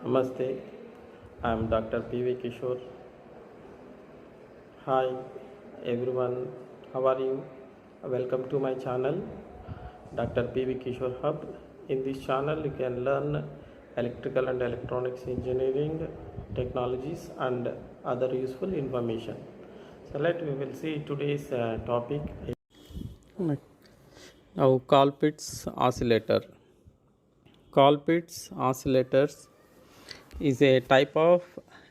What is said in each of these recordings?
Namaste, I am Dr. P.V. Kishore. Hi everyone, how are you? Welcome to my channel, Dr. P.V. Kishore Hub. In this channel, you can learn electrical and electronics engineering technologies and other useful information. So, we will see today's topic. Now, Colpitt's oscillator. Colpitt's oscillators is a type of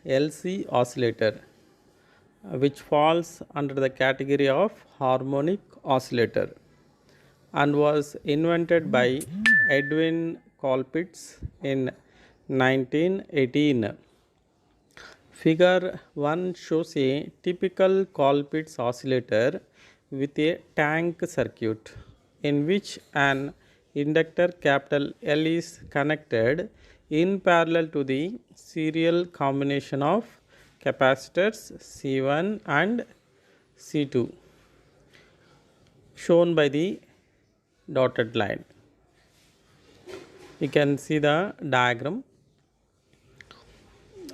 LC oscillator which falls under the category of harmonic oscillator and was invented by Edwin Colpitts in 1918. Figure 1 shows a typical Colpitts oscillator with a tank circuit in which an inductor capital L is connected in parallel to the serial combination of capacitors C1 and C2 shown by the dotted line. You can see the diagram.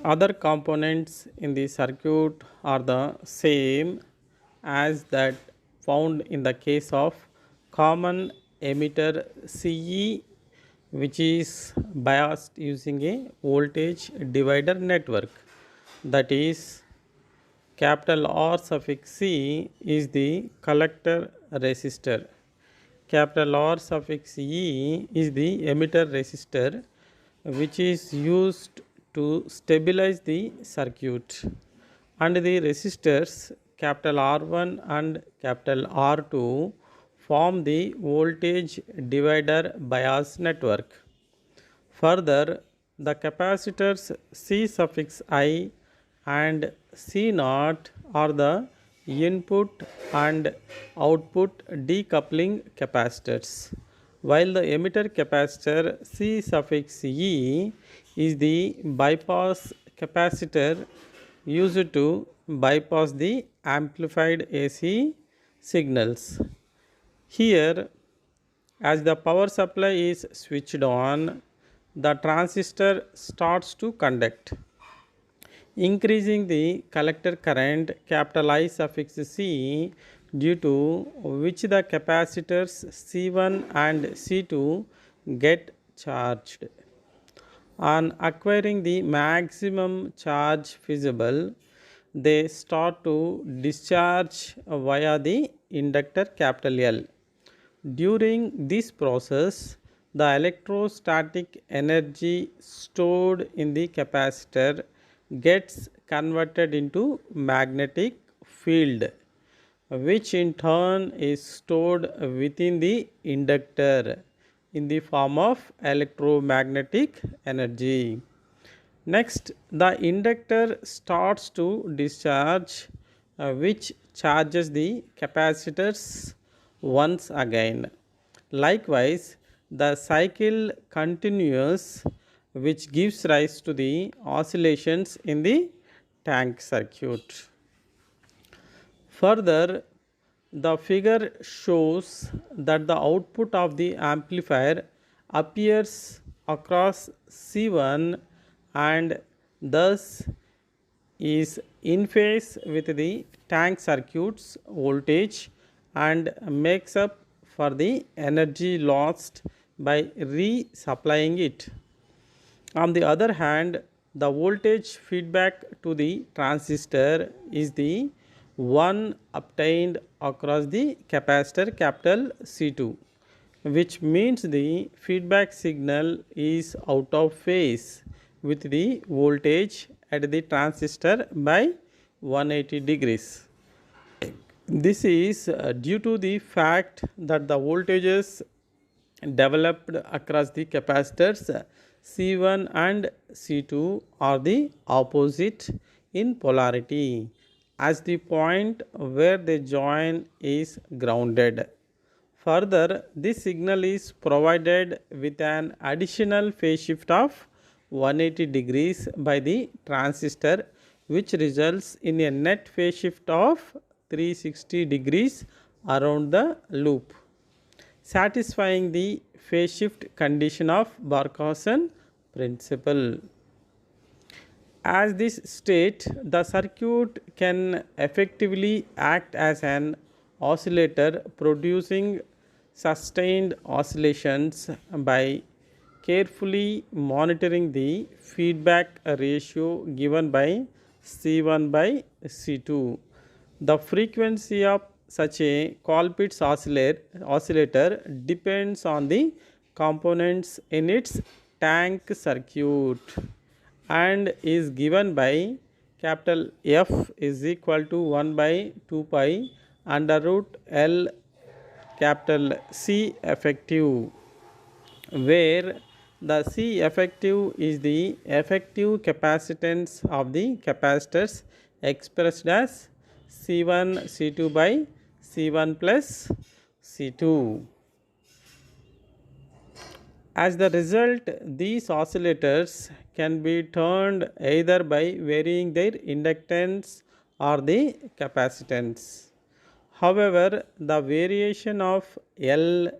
Other components in the circuit are the same as that found in the case of common emitter CE, which is biased using a voltage divider network. That is, capital R suffix C is the collector resistor, capital R suffix E is the emitter resistor, which is used to stabilize the circuit, and the resistors capital R1 and capital R2 form the voltage divider bias network. Further, the capacitors C suffix I and C naught are the input and output decoupling capacitors, while the emitter capacitor C suffix E is the bypass capacitor used to bypass the amplified AC signals. Here, as the power supply is switched on, the transistor starts to conduct, increasing the collector current capital I suffix C, due to which the capacitors C1 and C2 get charged. On acquiring the maximum charge feasible, they start to discharge via the inductor capital L. During this process, the electrostatic energy stored in the capacitor gets converted into magnetic field, which in turn is stored within the inductor in the form of electromagnetic energy. Next, the inductor starts to discharge, which charges the capacitors once again. Likewise, the cycle continues, which gives rise to the oscillations in the tank circuit. Further, the figure shows that the output of the amplifier appears across C1 and thus is in phase with the tank circuit's voltage and makes up for the energy lost by resupplying it. On the other hand, the voltage feedback to the transistor is the one obtained across the capacitor capital C2, which means the feedback signal is out of phase with the voltage at the transistor by 180 degrees. This is due to the fact that the voltages developed across the capacitors C1 and C2 are the opposite in polarity, as the point where they join is grounded. Further, this signal is provided with an additional phase shift of 180 degrees by the transistor, which results in a net phase shift of 360 degrees around the loop, satisfying the phase shift condition of Barkhausen principle. As this state, the circuit can effectively act as an oscillator, producing sustained oscillations by carefully monitoring the feedback ratio given by C1 by C2. The frequency of such a Colpitts oscillator depends on the components in its tank circuit and is given by capital F is equal to 1 by 2 pi under root L capital C effective, where the C effective is the effective capacitance of the capacitors expressed as C1 C2 by C1 plus C2. As the result, these oscillators can be turned either by varying their inductance or the capacitance. However, the variation of L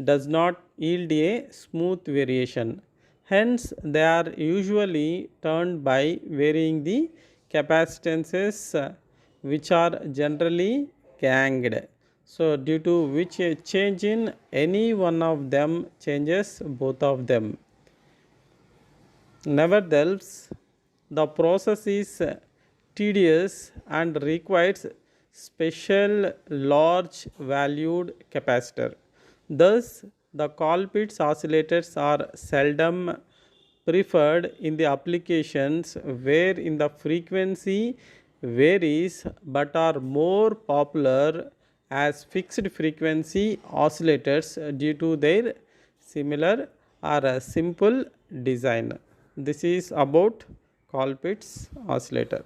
does not yield a smooth variation. Hence, they are usually turned by varying the capacitances, which are generally ganged. So, due to which a change in any one of them changes both of them. Nevertheless, the process is tedious and requires special large valued capacitor. Thus, the Colpitts oscillators are seldom preferred in the applications where in the frequency varies but are more popular as fixed frequency oscillators due to their similar or a simple design. This is about Colpitts oscillator.